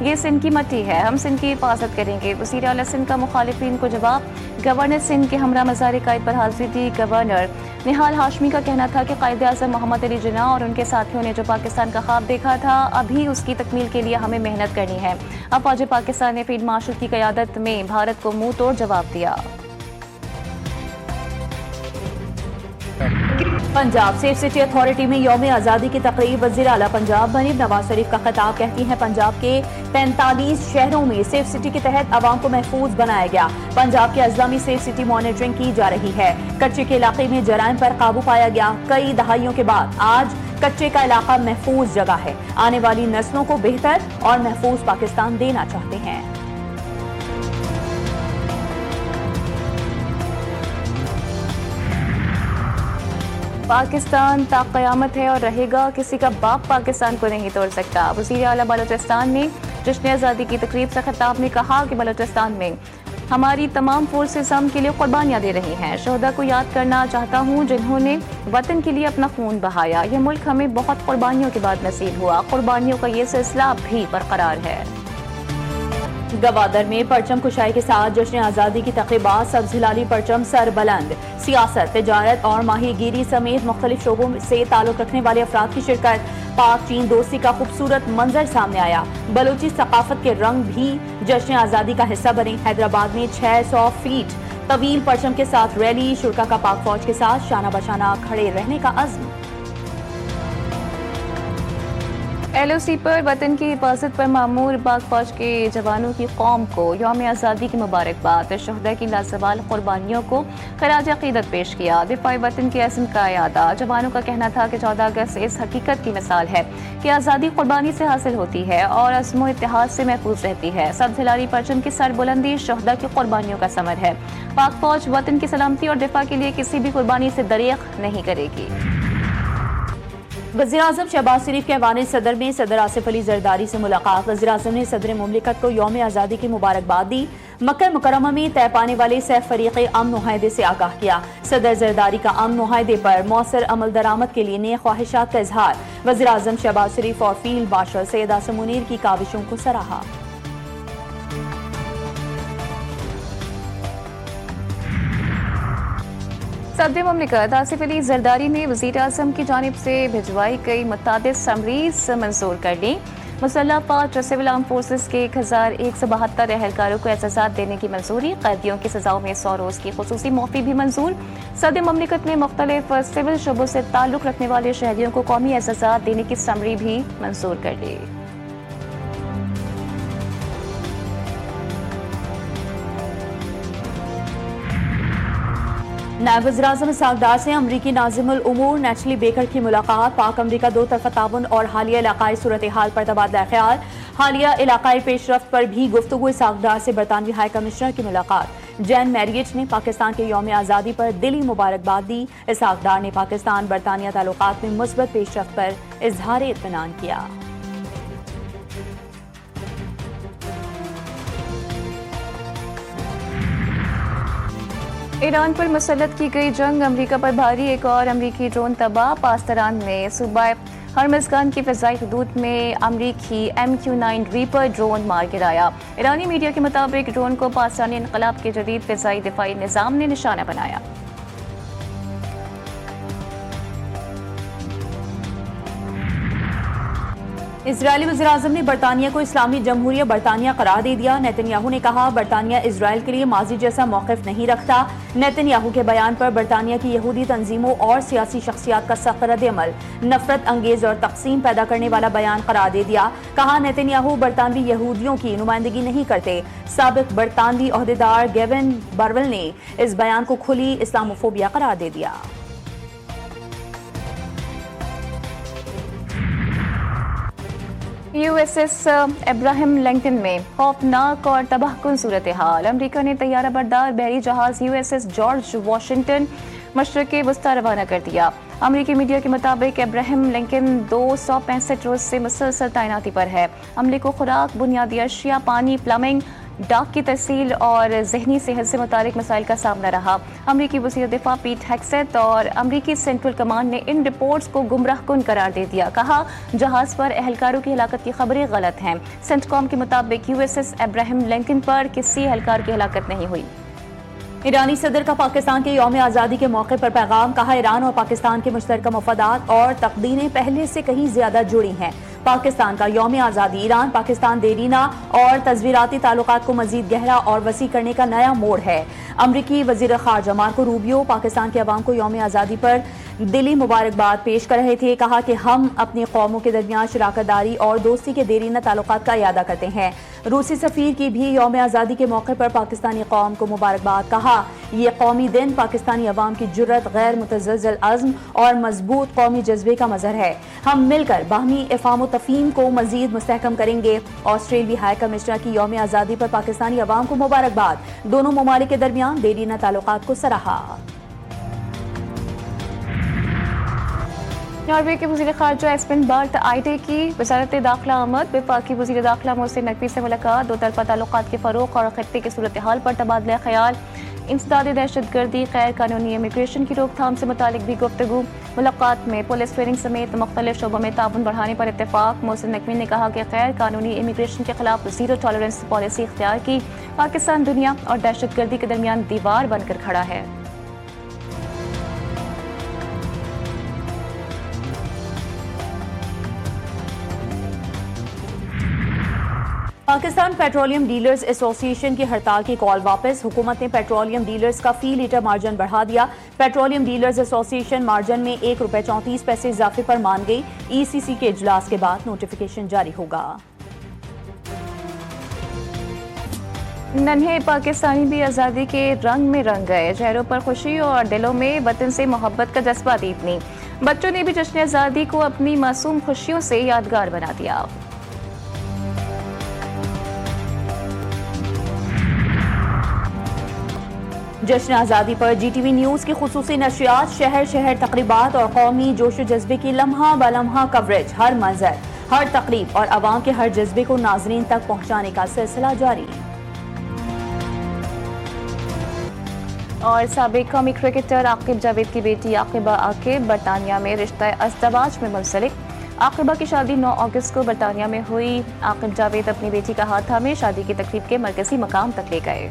یہ سندھ کی مٹی ہے، ہم سندھ کی حفاظت کریں گے۔ وزیر اعلیٰ سندھ کا مخالفین کو جواب۔ گورنر سندھ کے ہمراہ مزار قائد پر حاضری دی۔ گورنر نہال ہاشمی کا کہنا تھا کہ قائد اعظم محمد علی جناح اور ان کے ساتھیوں نے جو پاکستان کا خواب دیکھا تھا، ابھی اس کی تکمیل کے لیے ہمیں محنت کرنی ہے۔ افواج پاکستان نے فیلڈ مارشل کی قیادت میں بھارت کو منہ توڑ جواب دیا۔ پنجاب سیف سٹی اتھارٹی میں یوم آزادی کی تقریب، وزیر اعلیٰ پنجاب بنی نواز شریف کا خطاب۔ کہتی ہیں پنجاب کے 45 شہروں میں سیف سٹی کے تحت عوام کو محفوظ بنایا گیا۔ پنجاب کے اضلاع میں سیف سٹی مانیٹرنگ کی جا رہی ہے۔ کچے کے علاقے میں جرائم پر قابو پایا گیا۔ کئی دہائیوں کے بعد آج کچے کا علاقہ محفوظ جگہ ہے۔ آنے والی نسلوں کو بہتر اور محفوظ پاکستان دینا چاہتے ہیں۔ پاکستان تا قیامت ہے اور رہے گا، کسی کا باپ پاکستان کو نہیں توڑ سکتا۔ وزیر اعلیٰ بلوچستان نے جشن آزادی کی تقریب سے خطاب میں کہا کہ بلوچستان میں ہماری تمام فورسز ہم کے لیے قربانیاں دے رہی ہیں۔ شہداء کو یاد کرنا چاہتا ہوں جنہوں نے وطن کے لیے اپنا خون بہایا۔ یہ ملک ہمیں بہت قربانیوں کے بعد نصیب ہوا، قربانیوں کا یہ سلسلہ بھی برقرار ہے۔ گوادر میں پرچم کشائی کے ساتھ جشن آزادی کی تقریبات، سبز ہلالی پرچم سر بلند۔ سیاست، تجارت اور ماہی گیری سمیت مختلف شعبوں سے تعلق رکھنے والے افراد کی شرکت۔ پاک چین دوستی کا خوبصورت منظر سامنے آیا۔ بلوچی ثقافت کے رنگ بھی جشن آزادی کا حصہ بنے۔ حیدرآباد میں 600 فیٹ طویل پرچم کے ساتھ ریلی، شرکا کا پاک فوج کے ساتھ شانہ بشانہ کھڑے رہنے کا عزم۔ ایل او سی پر وطن کی حفاظت پر مامور پاک فوج کے جوانوں کی قوم کو یوم آزادی کی مبارکباد۔ شہداء کی لازوال قربانیوں کو خراج عقیدت پیش کیا۔ دفاع وطن کے عزم کا اعادہ۔ جوانوں کا کہنا تھا کہ 14 اگست اس حقیقت کی مثال ہے کہ آزادی قربانی سے حاصل ہوتی ہے اور عزم و اتحاد سے محفوظ رہتی ہے۔ سبز ہلالی پرچم کی سر بلندی شہداء کی قربانیوں کا ثمر ہے۔ پاک فوج وطن کی سلامتی اور دفاع کے لیے کسی بھی قربانی سے دریغ نہیں کرے گی۔ وزیراعظم شہباز شریف کے ایوان صدر میں صدر آصف علی زرداری سے ملاقات۔ وزیراعظم نے صدر مملکت کو یوم آزادی کی مبارکباد دی۔ مکہ مکرمہ میں طے پانے والے سہ فریق امن معاہدے سے آگاہ کیا۔ صدر زرداری کا امن معاہدے پر مؤثر عمل درآمد کے لیے نیک خواہشات کا اظہار۔ وزیراعظم شہباز شریف اور فیلڈ مارشل سید عاصم منیر کی کاوشوں کو سراہا۔ صدر مملکت آصف علی زرداری نے وزیر اعظم کی جانب سے بھجوائی گئی متعدد سمریز منظور کر لی۔ مسلح فوج سول آرم فورسز کے 1172 اہلکاروں کو اعزازات دینے کی منظوری۔ قیدیوں کی سزاؤں میں 100 روز کی خصوصی معافی بھی منظور۔ صدر مملکت نے مختلف سول شعبوں سے تعلق رکھنے والے شہریوں کو قومی اعزازات دینے کی سمری بھی منظور کر لی۔ نائب وزیراعظم اسحاق ڈار سے امریکی ناظم الامور نیچلی بیکر کی ملاقات۔ پاک امریکہ دو طرفہ تعاون اور حالیہ علاقائی صورتحال پر تبادلہ خیال۔ حالیہ علاقائی پیش رفت پر بھی گفتگو۔ اسحاق ڈار سے برطانوی ہائی کمشنر کی ملاقات۔ جین میریٹ نے پاکستان کے یوم آزادی پر دلی مبارکباد دی۔ اسحاق ڈار نے پاکستان برطانیہ تعلقات میں مثبت پیش رفت پر اظہار اطمینان کیا۔ ایران پر مسلط کی گئی جنگ، امریکہ پر بھاری، ایک اور امریکی ڈرون تباہ۔ پاستران میں صوبہ ہرمزگان کی فضائی حدود میں امریکی MQ-9 ریپر ڈرون مار گرایا۔ ایرانی میڈیا کے مطابق ڈرون کو پاکستانی انقلاب کے جدید فضائی دفاعی نظام نے نشانہ بنایا۔ اسرائیلی وزیراعظم نے برطانیہ کو اسلامی جمہوریہ برطانیہ قرار دے دیا۔ نیتن یاہو نے کہا برطانیہ اسرائیل کے لیے ماضی جیسا موقف نہیں رکھتا۔ نیتن یاہو کے بیان پر برطانیہ کی یہودی تنظیموں اور سیاسی شخصیات کا سخت رد عمل، نفرت انگیز اور تقسیم پیدا کرنے والا بیان قرار دے دیا۔ کہا نیتن یاہو برطانوی یہودیوں کی نمائندگی نہیں کرتے۔ سابق برطانوی عہدیدار گیون برول نے اس بیان کو کھلی اسلاموفوبیا قرار دے دیا۔ USS ابراہیم لنکن میں خوفناک اور تباہ کن صورتحال۔ امریکہ نے طیارہ بردار بحری جہاز USS جارج واشنگٹن مشرق وسطی روانہ کر دیا۔ امریکی میڈیا کے مطابق ابراہیم لنکن 265 روز سے مسلسل تعیناتی پر ہے۔ عملے کو خوراک، بنیادی اشیاء، پانی، پلمبنگ، ڈاک کی ترسیل اور ذہنی صحت سے متعلق مسائل کا سامنا رہا۔ امریکی وزیر دفاع پیٹ ہیگسیت اور امریکی سینٹرل کمانڈ نے ان رپورٹس کو گمراہ کن قرار دے دیا۔ کہا جہاز پر اہلکاروں کی ہلاکت کی خبریں غلط ہیں۔ سینٹ کام کے مطابق USS ابراہیم لنکن پر کسی اہلکار کی ہلاکت نہیں ہوئی۔ ایرانی صدر کا پاکستان کے یوم آزادی کے موقع پر پیغام، کہا ایران اور پاکستان کے مشترکہ مفادات اور تقدیریں پہلے سے کہیں زیادہ جڑی ہیں۔ پاکستان کا یوم آزادی ایران پاکستان دیرینہ اور تصویراتی تعلقات کو مزید گہرا اور وسیع کرنے کا نیا موڑ ہے۔ امریکی وزیر خارجہ مارکو روبیو پاکستان کے عوام کو یوم آزادی پر دلی مبارکباد پیش کر رہے تھے۔ کہا کہ ہم اپنی قوموں کے درمیان شراکت داری اور دوستی کے دیرینہ تعلقات کا اعادہ کرتے ہیں۔ روسی سفیر کی بھی یوم آزادی کے موقع پر پاکستانی قوم کو مبارکباد۔ کہا یہ قومی دن پاکستانی عوام کی جرأت، غیر متزلزل عزم اور مضبوط قومی جذبے کا مظہر ہے۔ ہم مل کر باہمی افہام و تفہیم کو مزید مستحکم کریں گے۔ آسٹریلوی ہائی کمشنر کی یوم آزادی پر پاکستانی عوام کو مبارکباد۔ دونوں ممالک کے درمیان دیرینہ تعلقات کو سراہا۔ ناروے کے وزیر خارجہ اسپن بارت آئیڈے کی وزارت داخلہ آمد۔ وفاقی وزیر داخلہ محسن نقوی سے ملاقات۔ دو طرفہ تعلقات کے فروغ اور خطے کی صورتحال پر تبادلہ خیال۔ انسداد دہشت گردی، غیر قانونی امیگریشن کی روک تھام سے متعلق بھی گفتگو۔ ملاقات میں پولیس ٹریننگ سمیت مختلف شعبوں میں تعاون بڑھانے پر اتفاق۔ محسن نقوی نے کہا کہ غیر قانونی امیگریشن کے خلاف زیرو ٹالرنس پالیسی اختیار کی۔ پاکستان دنیا اور دہشت گردی کے درمیان دیوار بن کر کھڑا ہے۔ پاکستان پیٹرولیم ڈیلرز ایسوسی ایشن کی ہڑتال کی کال واپس۔ حکومت نے پیٹرولیم ڈیلرز کا فی لیٹر مارجن بڑھا دیا۔ پیٹرولیم ڈیلرز ایسوسی ایشن مارجن میں ₹1.34 اضافے پر مان گئی۔ ECC کے اجلاس کے بعد نوٹیفیکیشن جاری ہوگا۔ ننھے پاکستانی بھی آزادی کے رنگ میں رنگ گئے۔ چہروں پر خوشی اور دلوں میں وطن سے محبت کا جذبہ دیپنی۔ بچوں نے بھی جشن آزادی کو اپنی معصوم خوشیوں سے یادگار بنا دیا۔ جشن آزادی پر GTV نیوز کی خصوصی نشریات، شہر شہر تقریبات اور قومی جوش و جذبے کی لمحہ بلمحہ کوریج۔ ہر منظر، ہر تقریب اور عوام کے ہر جذبے کو ناظرین تک پہنچانے کا سلسلہ جاری۔ اور سابق قومی کرکٹر عاقب جاوید کی بیٹی عاقبہ عاقب برطانیہ میں رشتہ ازدواج میں منسلک۔ عاقبہ کی شادی 9 اگست کو برطانیہ میں ہوئی۔ عاقب جاوید اپنی بیٹی کا ہاتھ تھامے شادی کی تقریب کے مرکزی مقام تک لے گئے۔